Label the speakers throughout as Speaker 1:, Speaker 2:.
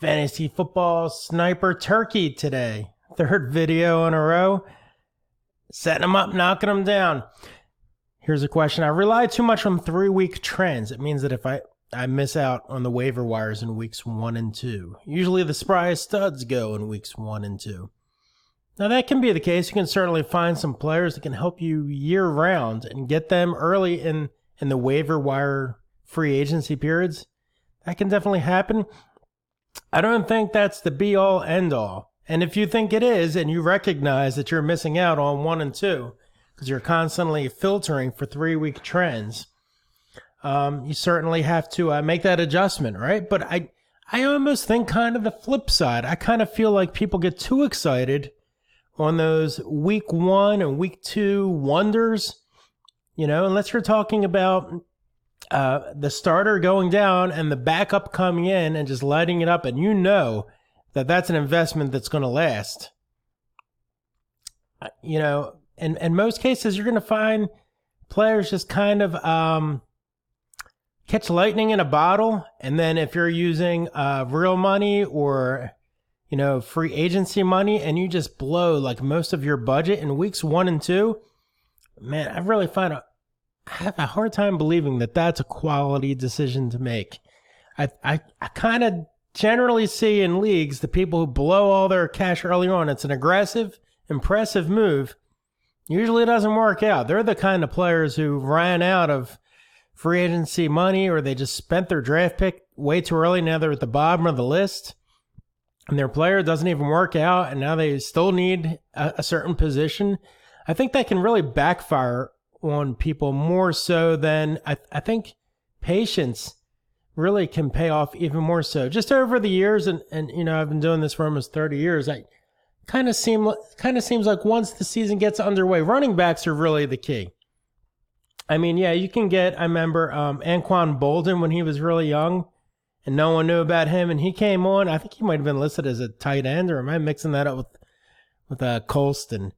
Speaker 1: Fantasy football sniper turkey today. Third video in a row. Setting them up, knocking them down. Here's a question. I rely too much on 3-week trends. It means that if I miss out on the waiver wires in weeks 1 and 2. Usually the surprise studs go in weeks 1 and 2. Now that can be the case. You can certainly find some players that can help you year round and get them early in the waiver wire free agency periods. That can definitely happen. I don't think that's the be all end all. And if you think it is and you recognize that you're missing out on 1 and 2 because you're constantly filtering for 3-week trends, you certainly have to make that adjustment, right? But I almost think kind of the flip side. I kind of feel like people get too excited on those week 1 and week 2 wonders, unless you're talking about the starter going down and the backup coming in and just lighting it up, and that's an investment that's going to last. In most cases, you're going to find players just kind of catch lightning in a bottle, and then if you're using real money or free agency money, and you just blow like most of your budget in weeks 1 and 2, man, I have a hard time believing that that's a quality decision to make. I kind of generally see in leagues the people who blow all their cash early on. It's an aggressive, impressive move. Usually it doesn't work out. They're the kind of players who ran out of free agency money, or they just spent their draft pick way too early. Now they're at the bottom of the list, and their player doesn't even work out, and now they still need a certain position. I think that can really backfire on people more so than I think patience really can pay off even more so. Just over the years, and I've been doing this for almost 30 years, I kind of seems like once the season gets underway, running backs are really the key. I mean, yeah, you can get, I remember Anquan Bolden when he was really young, and no one knew about him, and he came on. I think he might have been listed as a tight end, or am I mixing that up with Colston?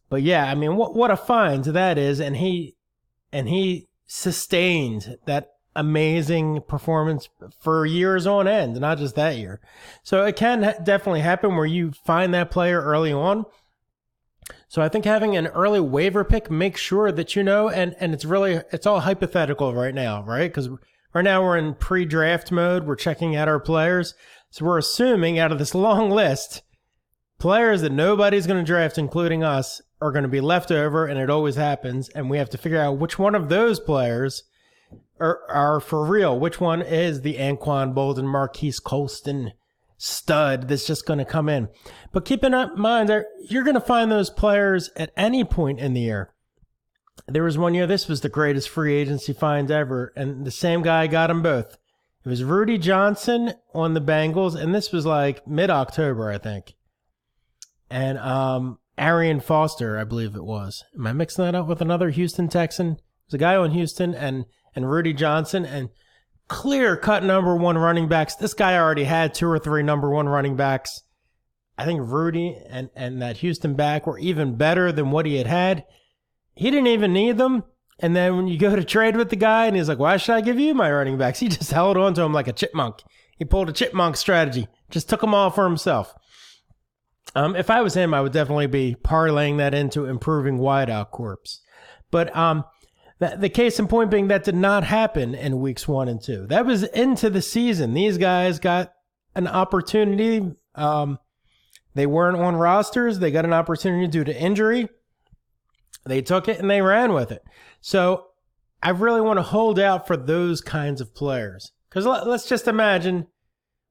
Speaker 1: But yeah, I mean, what a find that is, and he sustained that amazing performance for years on end, not just that year. So it can definitely happen where you find that player early on. So I think having an early waiver pick makes sure that and it's all hypothetical right now, right? Because right now we're in pre-draft mode. We're checking out our players. So we're assuming out of this long list, players that nobody's going to draft, including us, are going to be left over, and it always happens. And we have to figure out which one of those players are for real. Which one is the Anquan Bolden, Marquise Colston stud that's just going to come in. But keep in mind that you're going to find those players at any point in the year. There was one year, this was the greatest free agency find ever, and the same guy got them both. It was Rudy Johnson on the Bengals, and this was like mid-October, I think. And Arian Foster, I believe it was. Am I mixing that up with another Houston Texan? There's a guy on Houston and Rudy Johnson, and clear-cut number 1 running backs. This guy already had 2 or 3 number 1 running backs. I think Rudy and that Houston back were even better than what he had. He didn't even need them. And then when you go to trade with the guy, and he's like, why should I give you my running backs? He just held on to him like a chipmunk. He pulled a chipmunk strategy. Just took them all for himself. If I was him, I would definitely be parlaying that into improving wideout corps. But the case in point being that did not happen in weeks 1 and 2. That was into the season. These guys got an opportunity. They weren't on rosters. They got an opportunity due to injury. They took it and they ran with it. So I really want to hold out for those kinds of players. Because let's just imagine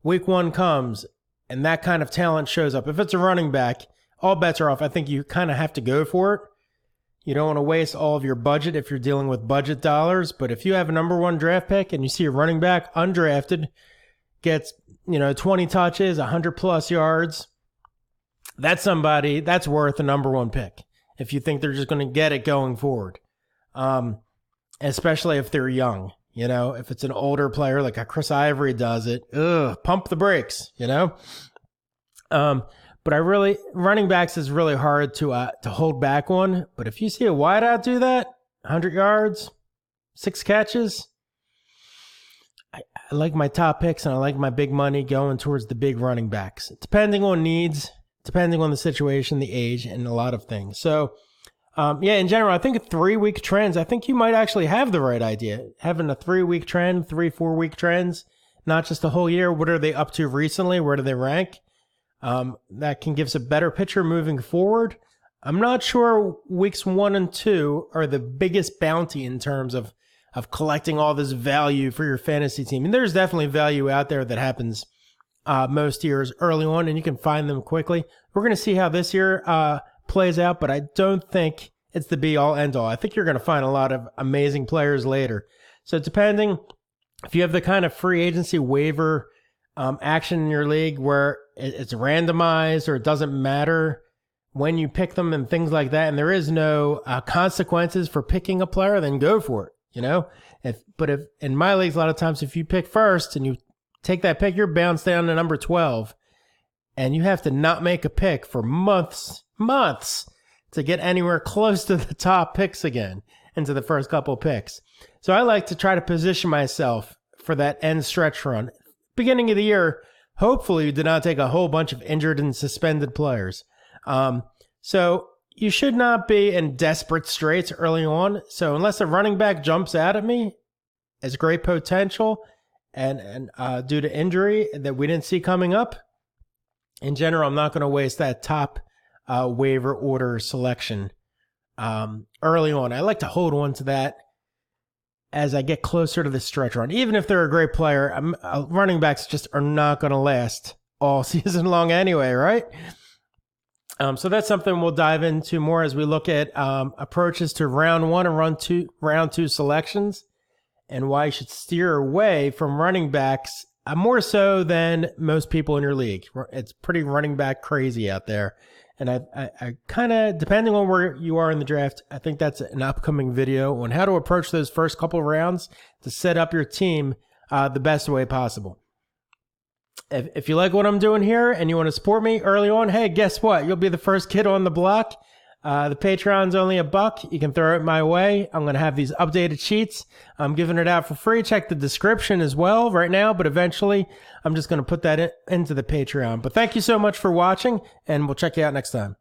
Speaker 1: week 1 comes and that kind of talent shows up. If it's a running back, all bets are off. I think you kind of have to go for it. You don't want to waste all of your budget if you're dealing with budget dollars. But if you have a number 1 draft pick and you see a running back undrafted, gets 20 touches, 100+ yards, that's somebody that's worth a number 1 pick. If you think they're just going to get it going forward, especially if they're young, if it's an older player like a Chris Ivory does it, pump the brakes, But running backs is really hard to hold back on. But if you see a wideout do that, 100 yards, 6 catches, I like my top picks and I like my big money going towards the big running backs, depending on needs, depending on the situation, the age, and a lot of things. So, in general, I think 3-week trends, I think you might actually have the right idea. Having a 3-week trend, 3-4-week trends, not just a whole year. What are they up to recently? Where do they rank? That can give us a better picture moving forward. I'm not sure weeks 1 and 2 are the biggest bounty in terms of collecting all this value for your fantasy team. And there's definitely value out there that happens most years early on, and you can find them quickly. We're going to see how this year plays out, but I don't think it's the be-all, end-all. I think you're going to find a lot of amazing players later. So depending, if you have the kind of free agency waiver action in your league where it's randomized or it doesn't matter when you pick them and things like that, and there is no consequences for picking a player, then go for it. If in my leagues, a lot of times, if you pick first and you take that pick, you're bounced down to number 12, and you have to not make a pick for months to get anywhere close to the top picks again into the first couple picks. So I like to try to position myself for that end stretch run. Beginning of the year, hopefully you did not take a whole bunch of injured and suspended players. So you should not be in desperate straits early on. So unless a running back jumps out at me as great potential and due to injury that we didn't see coming up, in general, I'm not going to waste that top waiver order selection early on. I like to hold on to that as I get closer to the stretch run. Even if they're a great player, running backs just are not going to last all season long anyway, right? So that's something we'll dive into more as we look at approaches to round 1 and round two selections, and why you should steer away from running backs more so than most people in your league. It's pretty running back crazy out there. And I kind of, depending on where you are in the draft, I think that's an upcoming video on how to approach those first couple rounds to set up your team the best way possible. If you like what I'm doing here and you want to support me early on, hey, guess what? You'll be the first kid on the block. The Patreon's only $1. You can throw it my way. I'm going to have these updated sheets. I'm giving it out for free. Check the description as well right now, but eventually I'm just going to put that into the Patreon. But thank you so much for watching, and we'll check you out next time.